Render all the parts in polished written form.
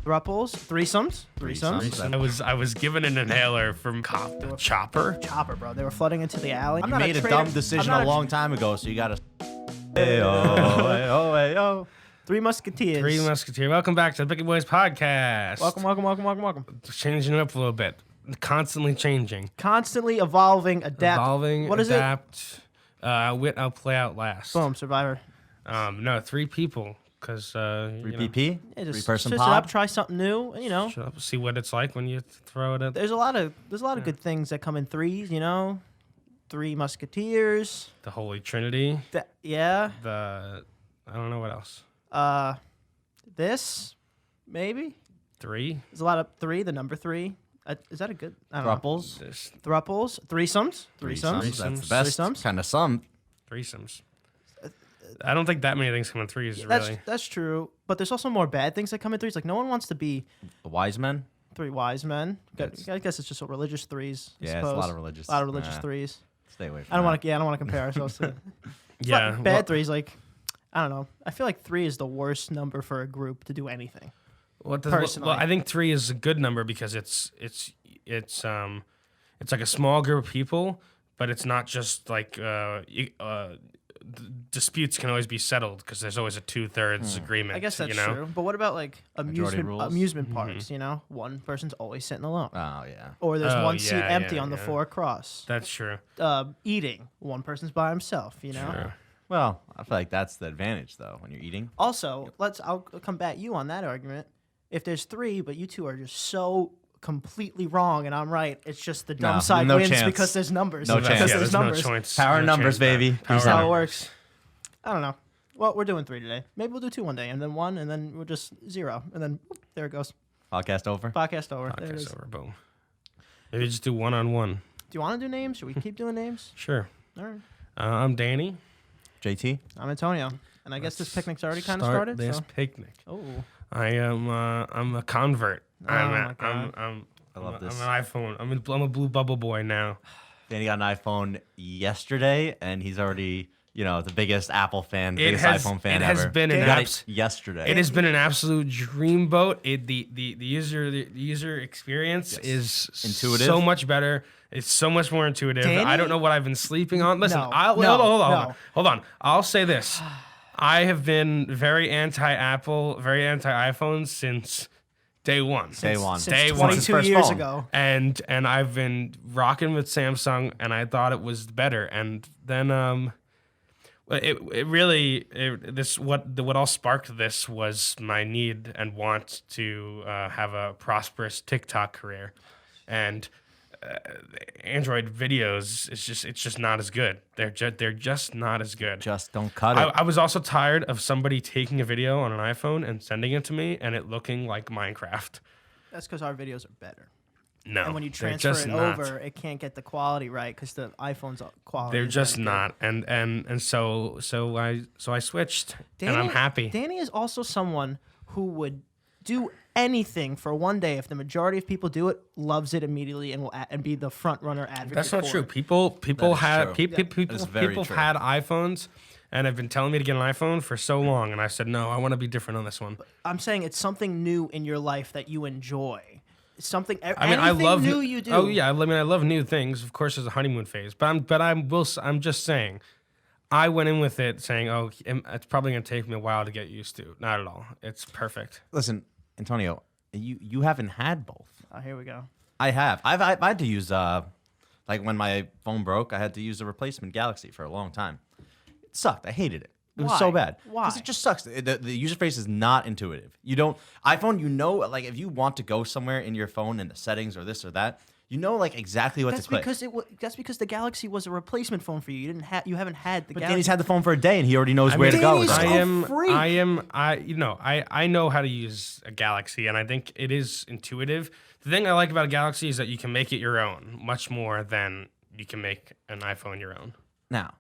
Threesomes. I was given an inhaler from Chopper. Chopper, bro. They were flooding into the alley. You made a dumb decision a long time ago, so you gotta. Hey-oh. Three Musketeers. Three Musketeers. Welcome back to the Picky Boys podcast. Welcome. Changing it up a little bit. Constantly changing. Constantly evolving, adapt. What is adapt. Wit, I'll play out last. Boom, Survivor. No, 3 people. Because, 3 PP? Yeah, just 3-person switch pod? it up, try something new, See what it's like when you throw it at. There's a lot of good things that come in threes, Three Musketeers. The Holy Trinity. Yeah. I don't know what else. This, maybe. 3. There's a lot of 3, the number 3. Is that a good? I don't know. Thruples. Threesomes. That's the best kind of sum. Threesomes. I don't think that many things come in threes, really. That's true. But there's also more bad things that come in threes. Like, no one wants to be... The wise men? 3 wise men. I guess it's just a religious threes, I Yeah, suppose. it's a lot of religious. Threes. Stay away from I don't want to compare ourselves to... Yeah. Bad threes, like... I don't know. I feel like 3 is the worst number for a group to do anything. Personally. Well, I think 3 is a good number because it's like a small group of people, but it's not just like disputes can always be settled because there's always a 2/3 agreement. I guess that's true. But what about like amusement parks? One person's always sitting alone. Oh yeah. Or there's one seat empty on the 4 across. That's true. Eating, one person's by himself. Sure. Well, I feel like that's the advantage though when you're eating. Also, I'll combat you on that argument. If there's 3, but you two are just so completely wrong and I'm right, it's just the dumb side wins chance. because there's numbers. No chance. There's numbers. No choice. Power numbers, baby. That's how it works. I don't know. Well, we're doing 3 today. Maybe we'll do 2 one day, and then 1, and then we'll just 0, and then whoop, there it goes. Podcast over. Podcast over. There it is. Over. Boom. Maybe just do 1-on-1. Do you want to do names? Should we keep doing names? Sure. All right. I'm Danny. JT. I'm Antonio, and I guess this picnic's already kind of started. This picnic. Oh. I'm a convert. my God. I love this. I'm an iPhone. I'm a blue bubble boy now. Danny got an iPhone yesterday, and he's already, the biggest Apple fan, biggest iPhone fan ever. It has been yesterday. It has been an absolute dreamboat. The user experience is intuitive, so much better. It's so much more intuitive. Danny? I don't know what I've been sleeping on. Listen, No. Hold on. I'll say this. I have been very anti-Apple, very anti-iPhone since day one. Day one. Since 22 years ago. And I've been rocking with Samsung, and I thought it was better. And then what all sparked this was my need and want to have a prosperous TikTok career, and Android videos it's just not as good. They're just not as good. Just don't cut it. I was also tired of somebody taking a video on an iPhone and sending it to me and it looking like Minecraft. That's because our videos are better. No, and when you transfer it over, it can't get the quality right because the iPhone's quality. They're just not, and so I switched, and I'm happy. Danny is also someone who would do anything for one day if the majority of people do it, loves it immediately, and will and be the front runner advocate. That's not for true. It. People had true. iPhones and have been telling me to get an iPhone for so long, and I said no, I want to be different on this one. I'm saying it's something new in your life that you enjoy. Something. I love new you do. Oh yeah, I love new things. Of course, there's a honeymoon phase, but I'm just saying. I went in with it saying, oh, it's probably gonna take me a while to get used to. Not at all. It's perfect. Listen, Antonio, you haven't had both. Oh, here we go. I have. I had to use like when my phone broke, I had to use a replacement Galaxy for a long time. It sucked. I hated it. It was so bad. Why? Because it just sucks. The user face is not intuitive. You don't iPhone. Like if you want to go somewhere in your phone in the settings or this or that, like exactly what to click. That's because the Galaxy was a replacement phone for you. You haven't had the. But Galaxy. Danny's had the phone for a day and he already knows where to go. With it. I know how to use a Galaxy, and I think it is intuitive. The thing I like about a Galaxy is that you can make it your own, much more than you can make an iPhone your own. Now,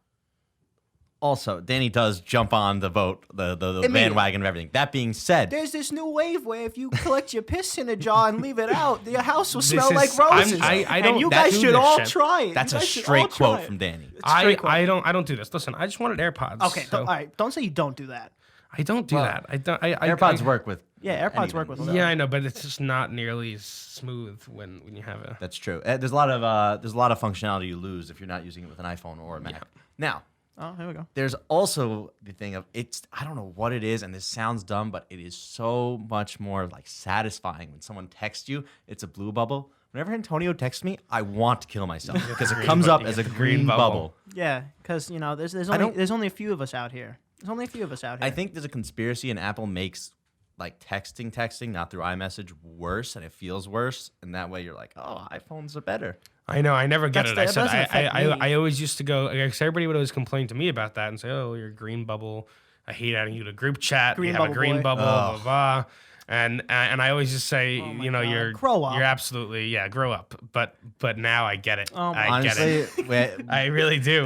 also, Danny does jump on the boat, the bandwagon of everything. That being said, there's this new wave where if you collect your piss in a jar and leave it out, your house will smell like roses. And you guys should all try it. That's a straight quote from Danny. I don't do this. Listen, I just wanted AirPods. Okay, all right. Don't say you don't do that. I don't do that. AirPods work with Yeah, AirPods work with them. Yeah, I know, but it's just not nearly as smooth when you have a. That's true. There's a lot of functionality you lose if you're not using it with an iPhone or a Mac. Yeah. Now, Oh, here we go. there's also the thing of I don't know what it is, and this sounds dumb, but it is so much more like satisfying when someone texts you. It's a blue bubble. Whenever Antonio texts me, I want to kill myself because it comes up as a green bubble. Yeah, because there's only a few of us out here. There's only a few of us out here. I think there's a conspiracy, and Apple makes like texting, not through iMessage, worse, and it feels worse, and that way you're like, oh, iPhones are better. I know. I never get That's it. the- I it said doesn't affect me. I always used to go. Because everybody would always complain to me about that and say, "Oh, you're a green bubble. I hate adding you to group chat. Green you have a bubble green boy." bubble, blah blah." And I always just say, Oh my you know, God. Grow up. you're absolutely grow up. But now I get it. Oh my- I get it. Honestly, I really do.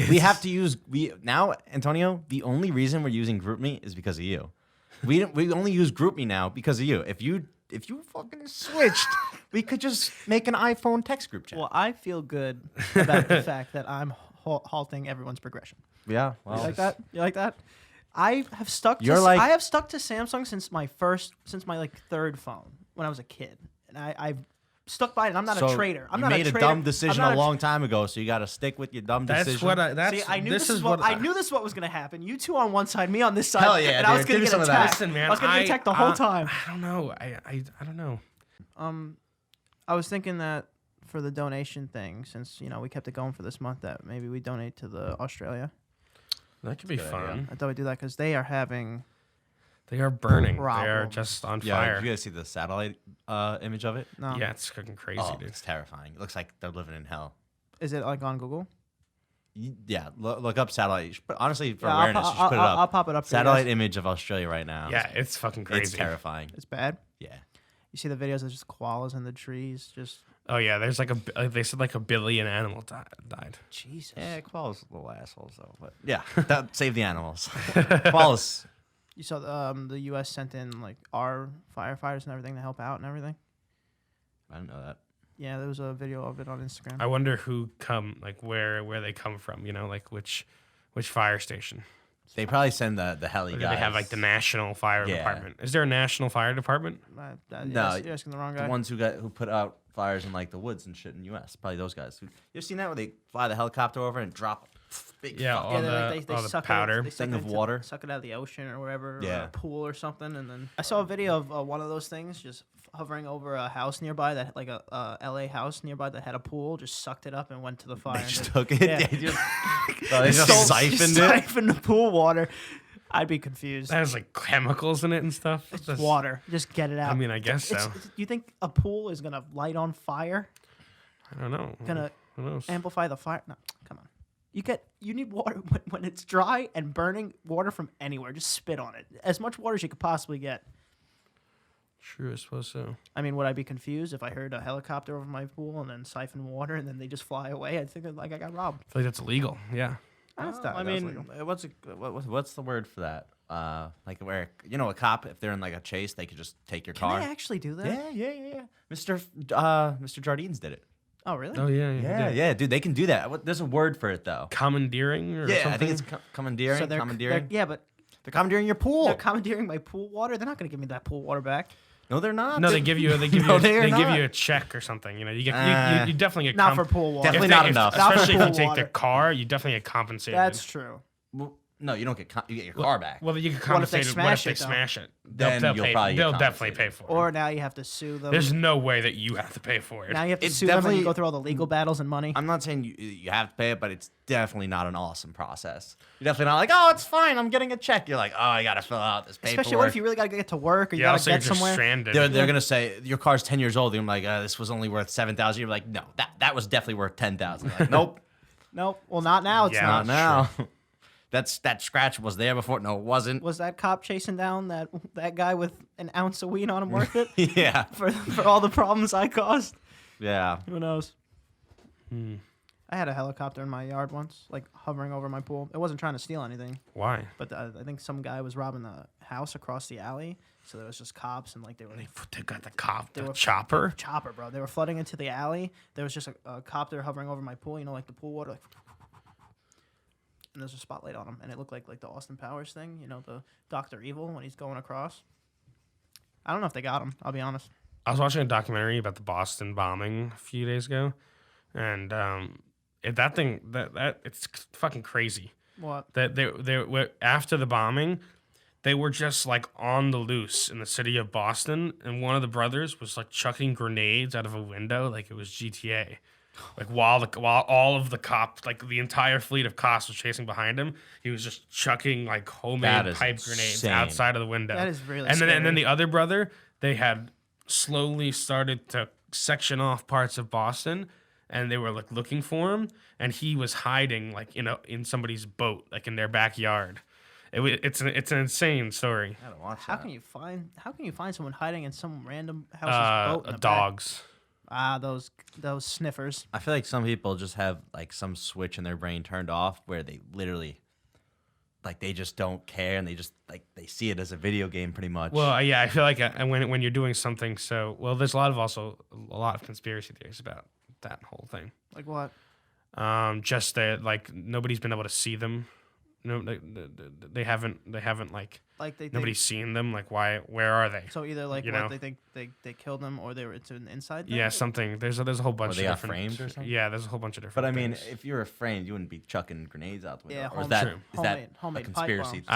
we have to use now, Antonio. The only reason we're using GroupMe is because of you. We only use GroupMe now because of you. If you fucking switched, we could just make an iPhone text group chat. Well, I feel good about the fact that I'm halting everyone's progression. Yeah, You like that? You like that? I have stuck. To, You're like- I have stuck to Samsung since my third phone when I was a kid, and I've stuck by it. And I'm not So a traitor. I'm you not made a a traitor. dumb I'm decision not a long time ago, so you got to stick with your dumb That's decision. what I. That's See, I knew this this is what what I knew. This is what was gonna happen. You two on one side, me on this side. Hell yeah, and I was dude. gonna Give me get some of that. attacked. Listen, man. I was gonna get attacked the whole time. I don't know. I don't know. I was thinking that for the donation thing, since we kept it going for this month, that maybe we donate to the Australia. That could be Good idea. fun. I thought we'd do that because they are having. They are burning. They are Problems. just on Yeah, fire. did you guys see the satellite image of it? No. Yeah, it's fucking crazy, Oh, dude. it's terrifying. It looks like they're living in hell. Is it like on Google? Yeah, look up satellite. You should honestly, for Yeah, awareness, you should put it up. I'll pop it up. For you Satellite guys. image of Australia right now. Yeah, it's fucking crazy. It's terrifying. It's bad. Yeah. You see the videos of just koalas in the trees, just Oh yeah, there's like they said like 1 billion animal died. Jesus. Yeah, koalas are little assholes though. But yeah, that save the animals. Koalas. You saw the U.S. sent in like our firefighters and everything to help out and everything. I didn't know that. Yeah, there was a video of it on Instagram. I wonder who where they come from. You know, like which fire station. They probably send the heli Or do guys. they have like the national fire Yeah. department? Is there a national fire department? No, you're asking the wrong guy. the ones who put out fires in like the woods and shit in the U.S. Probably those guys. You ever seen that where they fly the helicopter over and drop big Yeah, fucking- all they the suck powder. It, they suck Thing it of into- water. suck it out of the ocean or wherever, or Yeah. a pool or something, and then I saw a video of one of those things just hovering over a house nearby that like a LA house nearby that had a pool, just sucked it up and went to the fire. They and just then- took it. Yeah. They just, oh, they just Stole- siphoned it. Siphoned the pool water. I'd be confused. That has like chemicals in it and stuff. It's That's- water. Just get it out. I mean, I guess so. You think a pool is gonna light on fire? I don't know. Gonna Who knows? amplify the fire? No, come on. You need water when it's dry and burning. Water from anywhere. Just spit on it. As much water as you could possibly get. True, I suppose so. I mean, would I be confused if I heard a helicopter over my pool and then siphon water and then they just fly away? I'd think like I got robbed. I feel like that's illegal. Yeah. That's I mean, what's the word for that? Like where a cop, if they're in like a chase, they could just take your can car. I actually do that? Yeah. Mr. Jardines did it. Oh, really? Oh yeah. Yeah, dude, they can do that. There's a word for it though. Commandeering or something. I think it's commandeering. So they're commandeering. yeah, but They're commandeering your pool. they're commandeering my pool water. They're not going to give me that pool water back. No, they're not. No, they give you No, they are they give not. you a check or something. You know, you get you definitely get Not for pool water. Definitely not enough. Not for Especially if you pool take water. the car, you definitely get compensated. That's true. Well, no, you don't get. You get your car back. Well, you get What if they compensated. smash it, though? smash it? Then They'll you'll pay, probably get they'll definitely pay compensated. for it. Or now you have to sue them. There's no way that you have to pay for it. Now you have to It's sue them and you definitely- go through all the legal battles and money. I'm not saying you have to pay it, but it's definitely not an awesome process. You're definitely not like, oh, it's fine. I'm getting a check. You're like, oh, I gotta fill out this paperwork. Especially what if you really got to get to work or you Yeah, got also to you're get just somewhere. stranded. They're gonna say your car's 10 years old. And I'm like, this was only worth 7,000. You're like, no, that was definitely worth 10,000. Like, nope, Nope. Well, not now. It's Yeah. not. not now. That scratch was there before. No, it wasn't. Was that cop chasing down that guy with an ounce of weed on him worth it Yeah, for all the problems I caused? yeah. Who knows? I had a helicopter in my yard once, like hovering over my pool. It wasn't trying to steal anything, Why? but I think some guy was robbing the house across the alley. So there was just cops and like they were They got the cop, They the were- chopper. chopper, bro. They were flooding into the alley. There was just a copter hovering over my pool. You know, like the pool water. Like, and there's a spotlight on him, and it looked like the Austin Powers thing, you know, the Dr. Evil when he's going across. I don't know if they got him. I'll be honest. I was watching a documentary about the Boston bombing a few days ago, and that thing that it's fucking crazy. What? That they were after the bombing, they were just like on the loose in the city of Boston, and one of the brothers was like chucking grenades out of a window like it was GTA. Like while all of the cops, like the entire fleet of cops was chasing behind him, he was just chucking like homemade pipe grenades insane. outside of the window. That is really and then scary. the other brother, they had slowly started to section off parts of Boston, and they were like looking for him, and he was hiding like in somebody's boat, like in their backyard. It's an insane story. I gotta watch How that. can you find someone hiding in some random house's boat in the back? Dogs. Those sniffers. I feel like some people just have like some switch in their brain turned off where they literally, like, they just don't care and they just like they see it as a video game pretty much. Well, yeah, I feel like when you're doing something there's a lot of conspiracy theories about that whole thing. Like what? Just that like nobody's been able to see them. No, they haven't like Like nobody's seen them. Like where are they? So either like you what know? they think they killed them, or it's an inside thing? Yeah, something. There's a whole bunch they of got different framed or something? Yeah, there's a whole bunch of different. but I mean, things. if you were framed, you wouldn't be chucking grenades out the window. Yeah, or is homemade- that True. is that homemade a pipe conspiracy? bombs.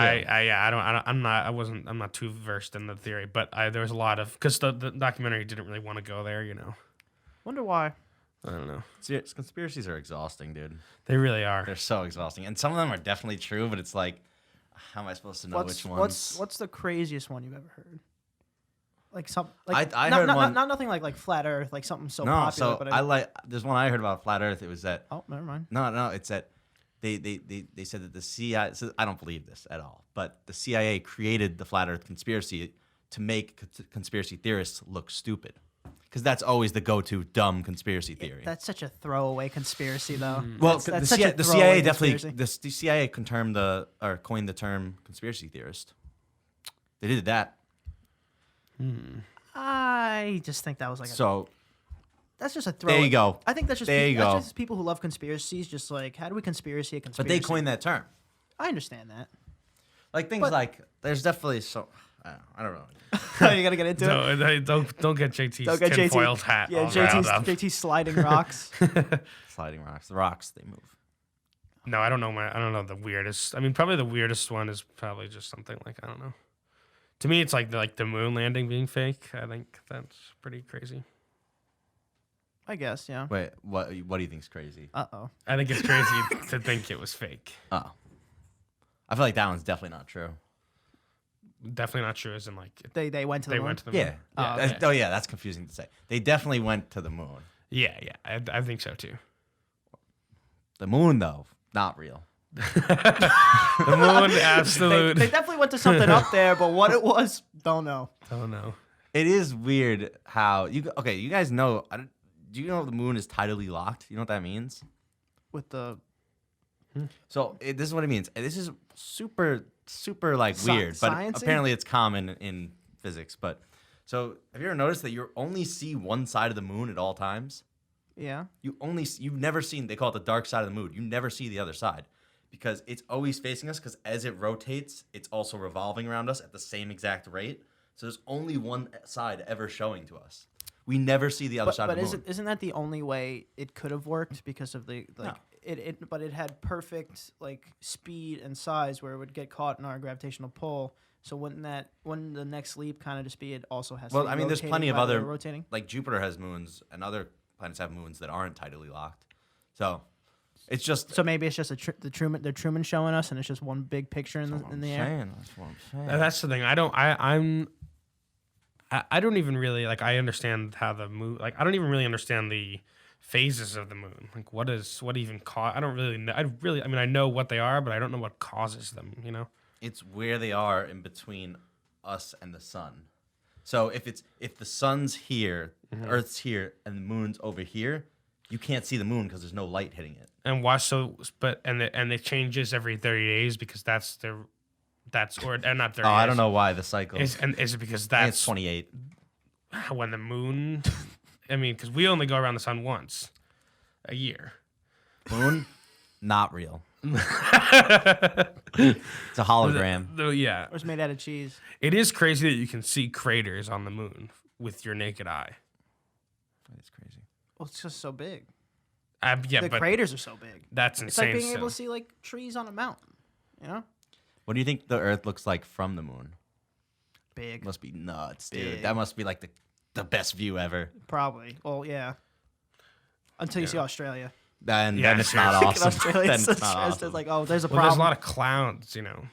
I'm not too versed in the theory, but there was a lot of because the documentary didn't really want to go there. Wonder why. I don't know. Conspiracies are exhausting, dude. They really are. They're so exhausting, and some of them are definitely true. But it's like, how am I supposed to know which ones? What's the craziest one you've ever heard? Like some like I not, heard not, one. Not nothing like flat Earth, like something so no, popular. so but I like. There's one I heard about flat Earth. It was that. Oh, never mind. No, it's that they said that the CIA. So I don't believe this at all, but the CIA created the flat Earth conspiracy to make conspiracy theorists look stupid, because that's always the go-to dumb conspiracy theory. That's such a throwaway conspiracy, though. Well, That's the such a CIA throwaway definitely conspiracy. the CIA coined the term conspiracy theorist. They did that. I just think that was like So that's just a throwaway. there you go. I think that's just There you that's go. just people who love conspiracies. Just like how do we conspiracy a But conspiracy? they coined that term. I understand that. Like things But- like there's definitely so I don't know. You gotta get into it. Don't get JT's Don't get tinfoiled JT. hat. Yeah, all riled up. JT's sliding rocks. Sliding rocks. The rocks they move. No, I don't know the weirdest. I mean, probably the weirdest one is probably just something like I don't know. To me, it's like the moon landing being fake. I think that's pretty crazy. I guess, yeah. Wait, what do you think's crazy? Uh-oh. I think it's crazy to think it was fake. Oh. I feel like that one's definitely not true. Definitely not true. As in, like They went to the they moon? went to the moon. Yeah. Oh, That's- okay. oh yeah, that's confusing to say. They definitely went to the moon. Yeah. I think so too. The moon though, not real. The moon, absolute. They definitely went to something up there, but what it was, don't know. don't know. It is weird how you guys know. Do you know the moon is tidally locked? You know what that means? With the So this is what it means. And this is super like weird, but Sciencey? apparently it's common in physics. But so have you ever noticed that you only see one side of the moon at all times? yeah. You've never seen. They call it the dark side of the moon. You never see the other side because it's always facing us. Because as it rotates, it's also revolving around us at the same exact rate. So there's only one side ever showing to us. We never see the other side But of the moon. isn't that the only way it could have worked because of the like No. but it had perfect like speed and size where it would get caught in our gravitational pull. So wouldn't the next leap kind of just be it also has to Well, be I mean, there's rotating plenty of while they're other rotating? like Jupiter has moons, and other planets have moons that aren't tidally locked. So it's just So maybe it's just the Truman showing us and it's just one big picture in the air. That's what I'm saying. That's the thing. I don't even really like. I understand how the moon. Like, I don't even really understand the phases of the moon. Like, what even cause? I don't really know. I mean, I know what they are, but I don't know what causes them. You know. It's where they are in between us and the sun. So if the sun's here, Earth's here, and the moon's over here, you can't see the moon because there's no light hitting it. And why? So, but and it changes every 30 days because that's or and not 30. Oh, I don't days. know why the cycle. Is it because I think it's that's 28. when the moon? I mean, because we only go around the sun once a year. Moon, Not real. It's a hologram. Yeah. Or it's made out of cheese. It is crazy that you can see craters on the moon with your naked eye. It's crazy. Well, it's just so big. Yeah, The but craters are so big. that's It's insane. like being able still. to see like trees on a mountain. You know, What do you think the Earth looks like from the moon? big. Must be nuts, Big. dude. That must be like the best view ever. Probably. Well, yeah. Until you see Australia. Then it's sure. not awesome. Australia, Then it's it's not just awesome. like, oh, there's a Well, there's a problem. lot of clowns, you know.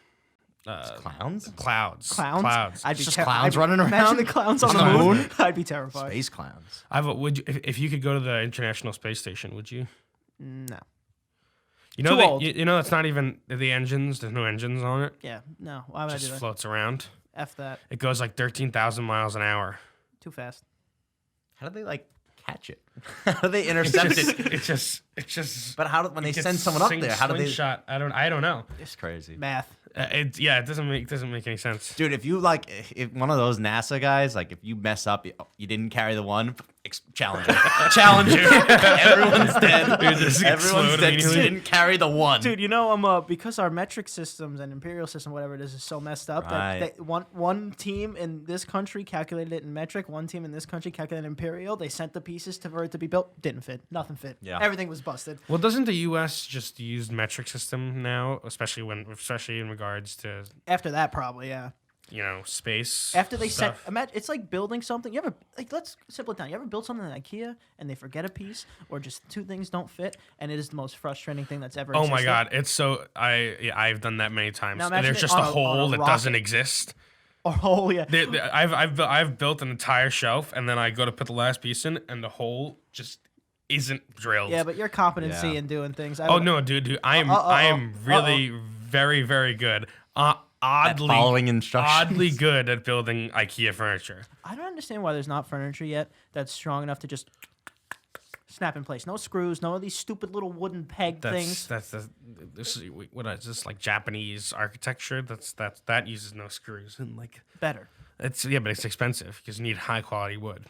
Clowns? Clouds. Clowns. I'd be Just ter- clowns I'd- running Imagine around the clowns on the on the moon. moon? I'd be terrified. Space clowns. Would you, if you could go to the International Space Station, would you? No. You know Too that old. you know that's not even the engines. There's no engines on it. Yeah. No. Why would I Just do that? floats around. F that. It goes like 13,000 miles an hour. Too fast. How do they like catch it? How do they intercept it? It's just. But how do when they it gets send someone up there? How do they? slingshot. I don't know. It's crazy. Math. It doesn't make any sense. Dude, if you like, if one of those NASA guys, like, if you mess up, you didn't carry the one, Challenger, Challenger, everyone's dead. Dude, this Everyone's explode dead 'cause you immediately. didn't carry the one. Dude, you know, because our metric systems and imperial system, whatever it is so messed up Right. that one team in this country calculated it in metric, one team in this country calculated it in imperial. They sent the pieces for it to be built, didn't fit, nothing fit. Yeah. Everything was busted. Well, doesn't the U.S. just use metric system now, especially in regards to After that, probably, yeah. space? After they sent, stuff? imagine it's like building something. You ever let's simple it down. You ever build something in IKEA and they forget a piece, or just two things don't fit, and it is the most frustrating thing that's ever. Oh my existed? God, it's so I've done that many times. Now And imagine there's it just a on a hole that rocket. doesn't exist. Oh yeah. I've built an entire shelf, and then I go to put the last piece in, and the hole just isn't drilled. Yeah, but your competency Yeah. in doing things. Oh no, dude, I am really very very good. Oddly following instructions. Oddly good at building IKEA furniture. I don't understand why there's not furniture yet that's strong enough to just snap in place. No screws, no of these stupid little wooden peg things. This is what is this, like Japanese architecture? That uses no screws, and like Better. but it's expensive because you need high quality wood.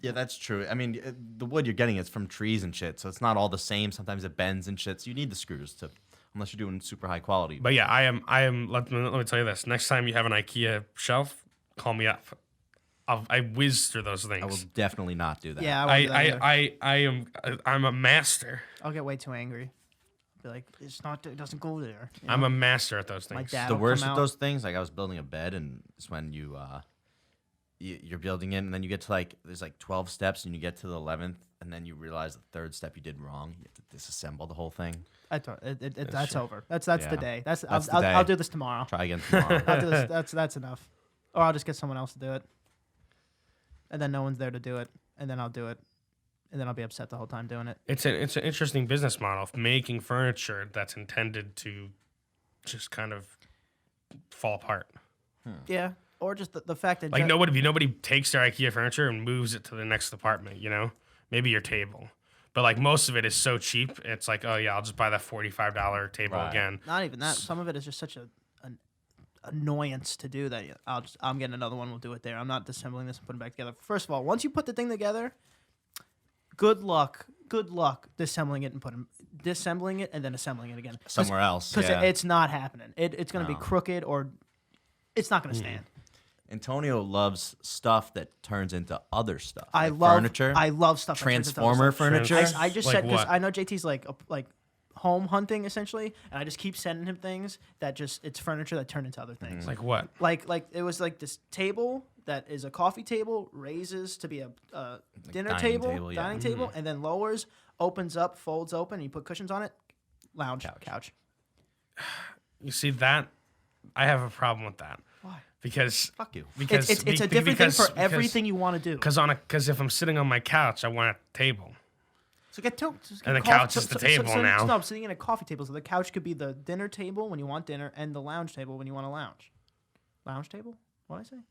Yeah, that's true. I mean, the wood you're getting is from trees and shit, so it's not all the same. Sometimes it bends and shit, so you need the screws to, unless you're doing super high quality. But yeah, I am. Let me tell you this: next time you have an IKEA shelf, call me up. I whiz through those things. I will definitely not do that. Yeah, I won't do that either. I'm a master. I'll get way too angry. Be like, it doesn't go there. You I'm know? a master at those My things. dad. The That'll worst come of out. those things, like I was building a bed, and it's when you're building it, and then you get to there's 12 steps, and you get to the 11th, and then you realize the third step you did wrong. You have to disassemble the whole thing. That's over. That's Yeah. the day. That's the I'll day. do this tomorrow. Try again tomorrow. I'll do this. That's enough. Or I'll just get someone else to do it, and then no one's there to do it, and then I'll do it, and then I'll be upset the whole time doing it. It's an interesting business model of making furniture that's intended to just kind of fall apart. Yeah. Or just the fact that Like nobody takes their IKEA furniture and moves it to the next apartment, Maybe your table. But like most of it is so cheap, it's like, oh yeah, I'll just buy that $45 table Right. again. Not even that. Some of it is just such an annoyance to do that. I'm getting another one. We'll do it there. I'm not disassembling this and putting it back together. First of all, once you put the thing together, good luck disassembling it and then assembling it again Somewhere else. because Yeah. it's not happening. It's going to No. be crooked or it's not going to Mm-hmm. stand. Antonio loves stuff that turns into other stuff. I like love furniture. I love stuff. that turns into other Transformer stuff. furniture. I just Like said because what? I know JT's like home hunting essentially, and I just keep sending him things that it's furniture that turn into other things. It's like what? Like it was like this table that is a coffee table, raises to be a dinner dining table, table, yeah. dining table, and then lowers, opens up, folds open, and you put cushions on it. Lounge, couch. You see that? I have a problem with that. Why? Because Fuck you. because It's a different thing for everything you want to do. Because if I'm sitting on my couch, I want a table. So get two. just get And the coffee- couch is the table now. No, I'm sitting in a coffee table. So the couch could be the dinner table when you want dinner, and the lounge table when you want to lounge. Lounge table? What did I say?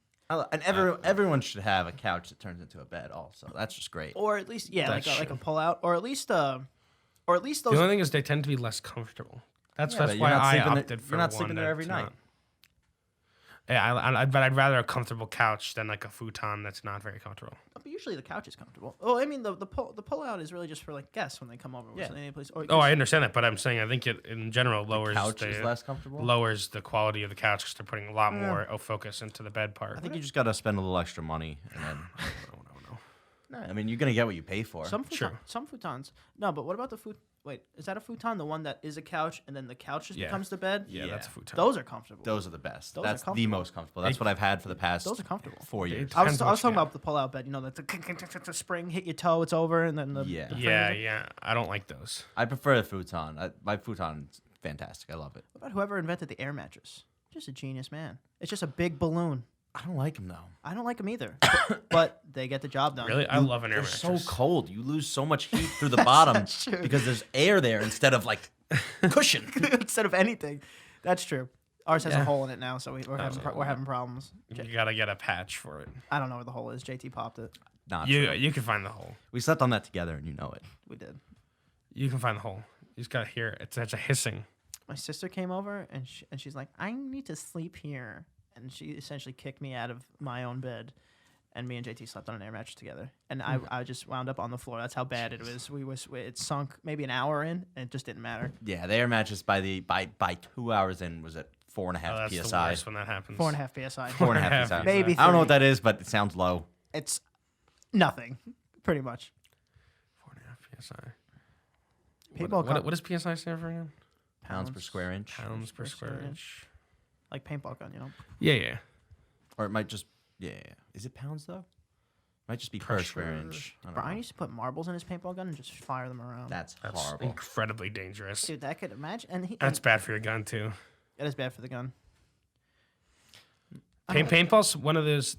And everyone should have a couch that turns into a bed. Also, that's just great. Or at least That's like a true. pull out, or at least those. The only thing is they tend to be less comfortable. That's but why you're not I sleeping there- opted for you're not one sleeping there every that's night. not. Yeah, but I'd rather a comfortable couch than like a futon that's not very comfortable. But usually the couch is comfortable. Oh, I mean the pull out is really just for like guests when they come over. Yeah. Any place. Oh, I understand that, but I'm saying I think it in general lowers Couch is less comfortable. lowers the quality of the couch because they're putting a lot more focus into the bed part. I think you just gotta spend a little extra money, and then. No. No, I mean you're gonna get what you pay for. Some Sure. some futons. No, but what about the Wait, is that a futon? The one that is a couch and then the couch just Yeah. becomes the bed? Yeah, Yeah. that's a futon. Those are comfortable. Those are the best. Those are That's the comfortable. most comfortable. That's what I've had for the past. Those are comfortable. 4 years. I was Depends what talking you get. about the pull out bed. You know, that's the spring hit your toe, it's over, and then the Yeah. Yeah. I don't like those. I prefer the futon. My futon's fantastic. I love it. What about whoever invented the air mattress? Just a genius man. It's just a big balloon. I don't like them though. I don't like them either, but they get the job done. Really, I love an air They're mattress. so cold. You lose so much heat through the bottom That's true. because there's air there instead of like cushion. Instead of anything. That's true. Ours has a Yeah. hole in it now, so we're having problems. You gotta get a patch for it. I don't know where the hole is. JT popped it. Not You true. you can find the hole. We slept on that together, and you know it. We did. You can find the hole. You just gotta hear it. It's a hissing. My sister came over and she's like, I need to sleep here. And she essentially kicked me out of my own bed. And me and JT slept on an air mattress together. And I just wound up on the floor. That's how bad it was. It sunk maybe an hour in, and it just didn't matter. Yeah, the air mattress by 2 hours in was at 4.5 Oh, that's the psi. worst when that happens. 4.5 psi. 4.5 psi. Maybe I don't know what 3. that is, but it sounds low. It's nothing, pretty much. 4.5 psi. Paintball What does psi stand for again? Pounds per square inch, Pounds per square inch. like paintball gun, you know. Yeah. or it might just Is it pounds though? Might just be per square Pressure. inch. I don't Brian know. used to put marbles in his paintball gun and just fire them around. That's That's horrible. incredibly dangerous. Dude, that could imagine. And That's bad for your gun too. it is bad for the gun. Paintball's one of those.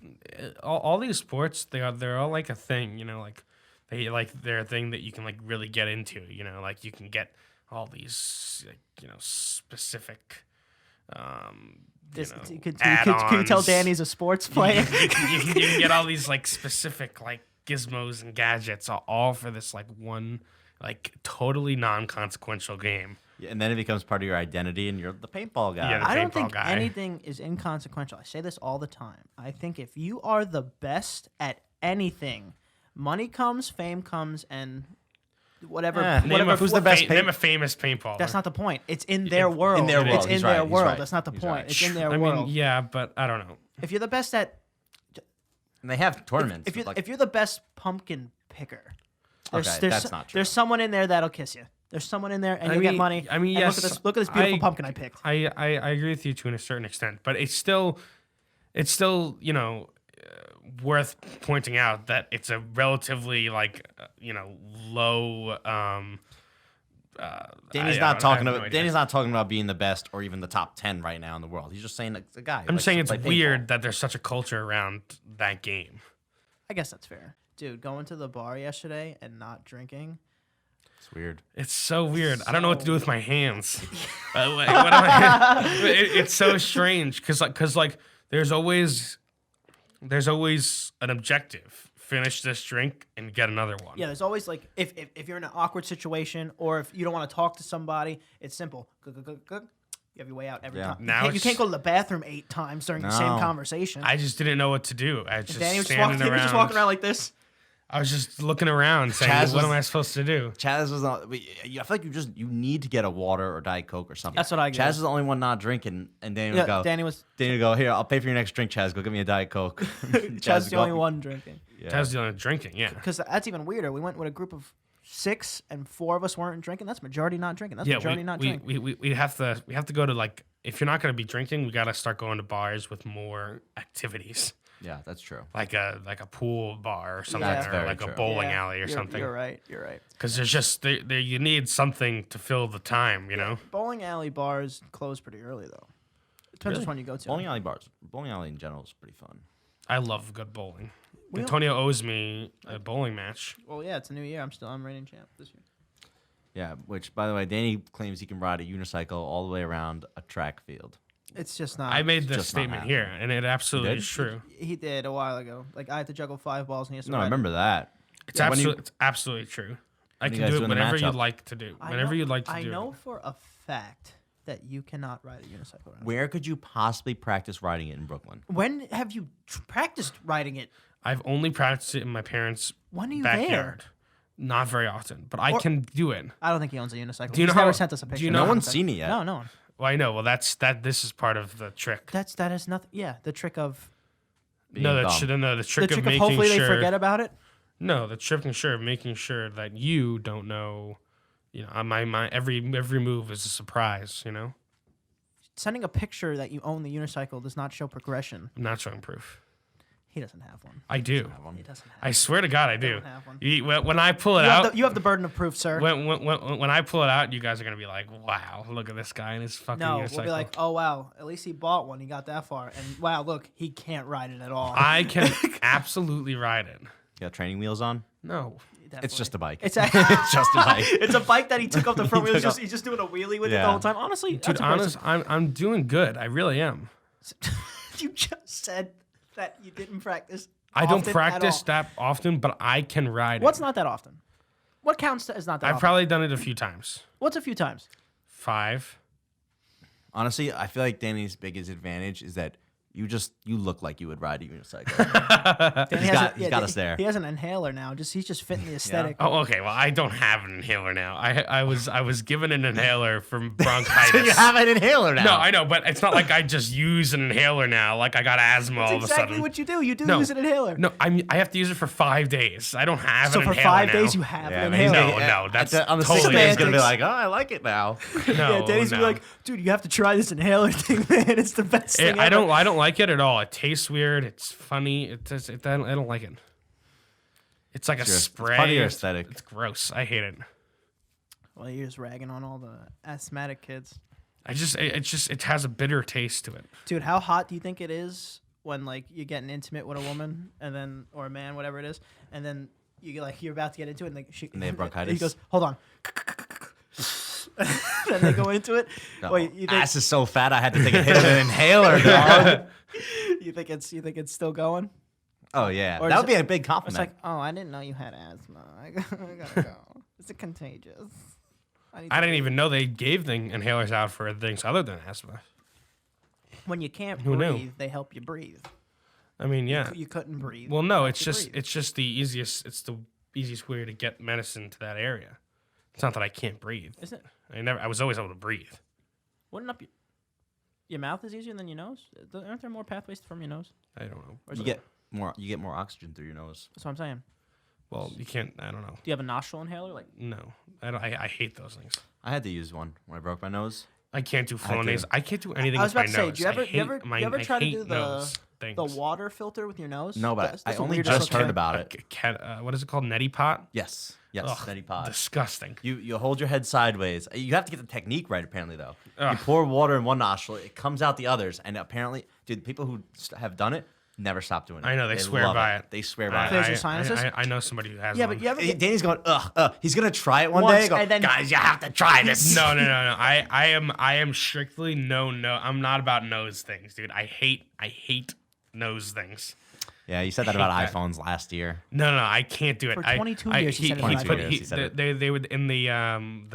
All these sports, they're all like a thing. You know, like they're a thing that you can like really get into. You know, like you can get all these like, specific. Can you tell Danny's a sports player? you can get all these like specific like gizmos and gadgets all for this like one like totally non-consequential game. Yeah, and then it becomes part of your identity, and you're the paintball guy. Yeah, the I don't paintball think guy. anything is inconsequential. I say this all the time. I think if you are the best at anything, money comes, fame comes, and whatever. Who's the best Name a famous paintballer. That's not the point. It's in their world. in their world. It's in He's their right, he's world. right, That's not the he's point. right. It's in their I world. mean, yeah, but I don't know. If you're the best at, And they have tournaments. if with, you're the best pumpkin picker, Okay, that's not true. There's someone in there that'll kiss you. There's someone in there, and I you get mean- money. I mean, and yes, look at this beautiful I- pumpkin I picked. I agree with you to a certain extent, but it's still worth pointing out that it's a relatively like low. Danny's I not don't- I talking have no about. idea. Danny's not talking about being the best or even the top 10 right now in the world. He's just saying like the guy. I'm likes saying to it's play paintball. weird that there's such a culture around that game. I guess that's fair, dude. Going to the bar yesterday and not drinking. It's weird. It's so weird. I don't know what to do with my hands. What am I? It's so strange because there's always an objective. Finish this drink and get another one. Yeah, there's always like if you're in an awkward situation or if you don't want to talk to somebody, it's simple. You have your way out every Yeah. time. Now You can't go to the bathroom 8 times during the same No. conversation. I just didn't know what to do. I was just Danny was standing he was just walking around like this. I was just looking around saying, Chaz what was- am I supposed to do? Chaz was not. I feel like you need to get a water or Diet Coke or something. That's what I get. Chaz is the only one not drinking, and Danny Yeah, would go. Danny was Danny would go, here, I'll pay for your next drink, Chaz. Go get me a Diet Coke. Chaz would the go only up- one drinking. Yeah. Chaz dealing with drinking, yeah. Because that's even weirder. We went with a group of 6 and 4 of us weren't drinking. That's majority not drinking. That's Yeah, majority not drinking. we have to go to like, if you're not going to be drinking, we got to start going to bars with more activities. Yeah, that's true. Like a pool bar or something, That's or very like a true. bowling Yeah, alley or something. You're right. You're right. Because there's just you need something to fill the time, you know. Bowling alley bars close pretty early though. Depends which one you go to. Bowling alley in general is pretty fun. I love good bowling. We don't- Antonio owes me a bowling match. Well, yeah, it's a new year. I'm reigning champ this year. Yeah, which by the way, Danny claims he can ride a unicycle all the way around a track field. It's just not. I made this just not statement here, and it absolutely did? is true. He did a while ago. Like I had to juggle 5 balls and he has to No, I ride- remember that. It's Yeah, when you- it's absolutely true. I when you can guys do it doing the whenever matchup? you'd like to do. I Whenever know- you'd like to I do know it. for a fact that you cannot ride a unicycle around? Where could you possibly practice riding it in Brooklyn? When have you practiced riding it? I've only practiced it in my parents' When are you backyard. there? Not very often, but I Or- can do it. I don't think he owns a unicycle. Do you He's know never how- sent us a do picture. you know No how- one's seen it yet. No, no one. Well, I know. Well, this is part of the trick. That is nothing. Yeah, the trick of Being No, dumb. the trick the trick of of making hopefully sure. they forget about it. No, the trick of making sure that you don't know. You know, my every move is a surprise. You know, Sending a picture that you own the unicycle does not show progression. I'm not showing proof. He doesn't have one. I do. He doesn't have. I swear to God, I do. don't have one. When I pull it out, You have the burden of proof, sir. when I pull it out, you guys are gonna be like, "Wow, look at this guy and his fucking No, unicycle." we'll be like, oh wow, at least he bought one. He got that far, and wow, look, he can't ride it at all. I can absolutely ride it. You got training wheels on? No, It's just a bike. It's a, It's just a bike. it's a bike that he took off the front He wheel. took He's just doing a wheelie with it Yeah. the whole time. Honestly, dude, that's honest, I'm doing good. I really am. you just said that you didn't practice. I don't often at practice all. that often, but I can ride What's it. not that often? What counts as not that I've often? probably done it a few times. What's a few times? 5. Honestly, I feel like Danny's biggest advantage is that you look like you would ride a unicycle. Dan He's got us there. He has an inhaler now. He's just fitting the aesthetic. Oh, okay. Well, I don't have an inhaler now. I was given an inhaler from bronchitis. So you have an inhaler now. No, I know, but it's not like I just use an inhaler now. Like I got asthma all That's of a exactly sudden. what you do. You do No. use an inhaler. No, I have to use it for 5 days. I don't have So an for inhaler 5 now. days you have Yeah, an man, he's inhaler. gonna- No, that's on the totally sixth day, he's gonna be semantics. like, "Oh, I like it now." No, Yeah, Danny's gonna no. be like, dude, you have to try this inhaler thing, man. It's the best thing I ever. don't like it at all. It tastes weird. It's funny. I don't like it. It's like a Sure. It's spray. part of your aesthetic. It's gross. I hate it. Well, you're just ragging on all the asthmatic kids. It has a bitter taste to it. Dude, how hot do you think it is when like you're getting intimate with a woman and then or a man, whatever it is, and then you're about to get into it and like And they have bronchitis? He goes, hold on. Then they go into it. No. Wait, you think Ass is so fat, I had to take a hit of an inhaler, dog. you think it's still going? Oh yeah, Or that is would be a big It's compliment. like, oh, I didn't know you had asthma. I gotta go. Is it contagious? I didn't even know they gave inhalers out for things other than asthma. When you can't Who knew? breathe, they help you breathe. I mean, yeah. You couldn't breathe. Well, no, They it's help you just breathe. the easiest. It's the easiest way to get medicine to that area. It's not that I can't breathe. Isn't it? I was always able to breathe. Wouldn't up your mouth is easier than your nose? Aren't there more pathways from your nose? I don't know. Or is you it- get more oxygen through your nose. That's what I'm saying. Well, you can't. I don't know. Do you have a nostril inhaler? Like, No, I don't. I hate those things. I had to use one when I broke my nose. I can't do I Flonase. do. I can't do anything I was with my about to say, nose. do you ever, I you hate ever, my, you ever I try to hate do nose the things. water filter with your nose? No, but That's I the only weirdest just looking heard thing. about it. What is it called? Neti pot. Yes, Ugh, neti pot. Disgusting. You hold your head sideways. You have to get the technique right, apparently, though. You Ugh. pour water in one nostril, it comes out the others, and apparently, dude, people who have done it never stop doing it. I know they swear love by it. They swear by There's it. your sinuses? I know somebody who has Yeah, one. but you ever get, Danny's going, he's gonna try it one Once, day. Go, and then- guys, you have to try this. No. I am strictly no. I'm not about nose things, dude. I hate nose things. Yeah, you said that hate about that. iPhones last year. No, I can't do it. For I- 22 I- years he said it about iPhones. He said it. They would in the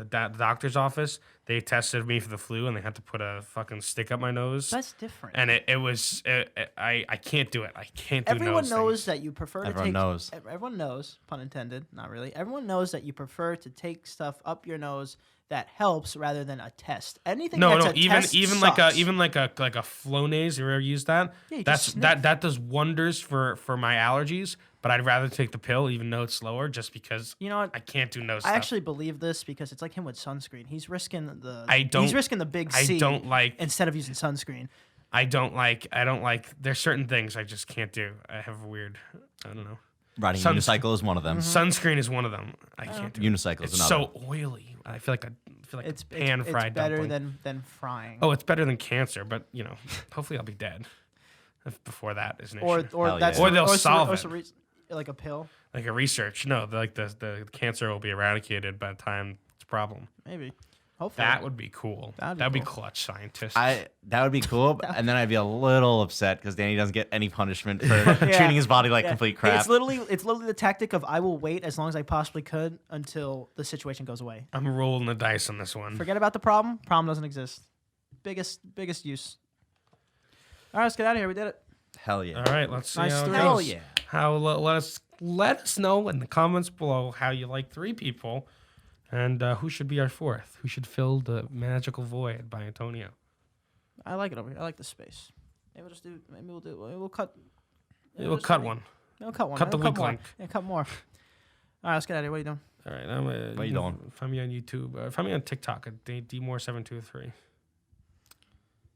doctor's office. They tested me for the flu and they had to put a fucking stick up my nose. that's different. And I can't do it. I can't do Everyone nose knows things. that you prefer to Everyone take. knows. Everyone knows, pun intended, not really. Everyone knows that you prefer to take stuff up your nose that helps rather than a test. Anything No, that's no, a even test even sucks. like a Flonase. You ever used that? Yeah, you That's just that does wonders for my allergies. But I'd rather take the pill, even though it's slower, just because You know what? I can't do nose I stuff. actually believe this because it's like him with sunscreen. He's risking the. I don't- He's risking the big I C. don't like- instead of using sunscreen. I don't like. There's certain things I just can't do. I have a weird. I don't know. Riding a Sun- unicycle is one of them. Sunscreen is one of them. I can't do. Unicycle is It's another. so oily. I feel like It's pan fried It's better dumpling. than frying. Oh, it's better than cancer, but hopefully I'll be dead if before that is an or issue. or Hell that's yeah. Or they'll solve it. like a pill. Like a research. No, the cancer will be eradicated by the time it's a problem. Maybe. Hopefully. That would be cool. That'd be be cool. clutch, scientists. That would be cool, and then I'd be a little upset because Danny doesn't get any punishment for Yeah. treating his body like Yeah. complete crap. It's literally the tactic of I will wait as long as I possibly could until the situation goes away. I'm rolling the dice on this one. Forget about the problem. Problem doesn't exist. biggest use. All right, let's get out of here. We did it. Hell yeah. All right, let's see Nice how it three. goes. Hell yeah. Let us know in the comments below how you like 3 people, and who should be our 4th. Who should fill the magical void by Antonio? I like it over here. I like the space. Maybe we'll cut. We'll cut one. We'll cut one. Cut the We'll link more. link. Yeah, cut more. All right, let's get out of here. What are you doing? All right, What you doing? Find me on YouTube. Find me on TikTok at dmore723.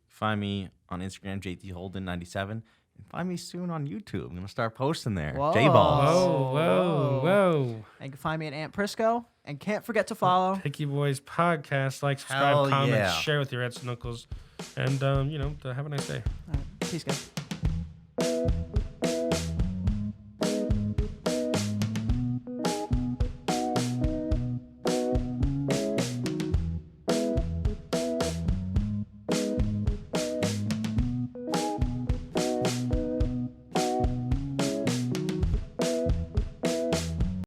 Find me on Instagram, JTHolden97. And find me soon on YouTube. I'm going to start posting there. Whoa. J-Balls. Whoa. And you can find me at Ant Prisco. And can't forget to follow. Hickey Boys Podcast. Like, subscribe, Hell comment, yeah. share with your aunts and uncles. And, have a nice day. All right, peace, guys.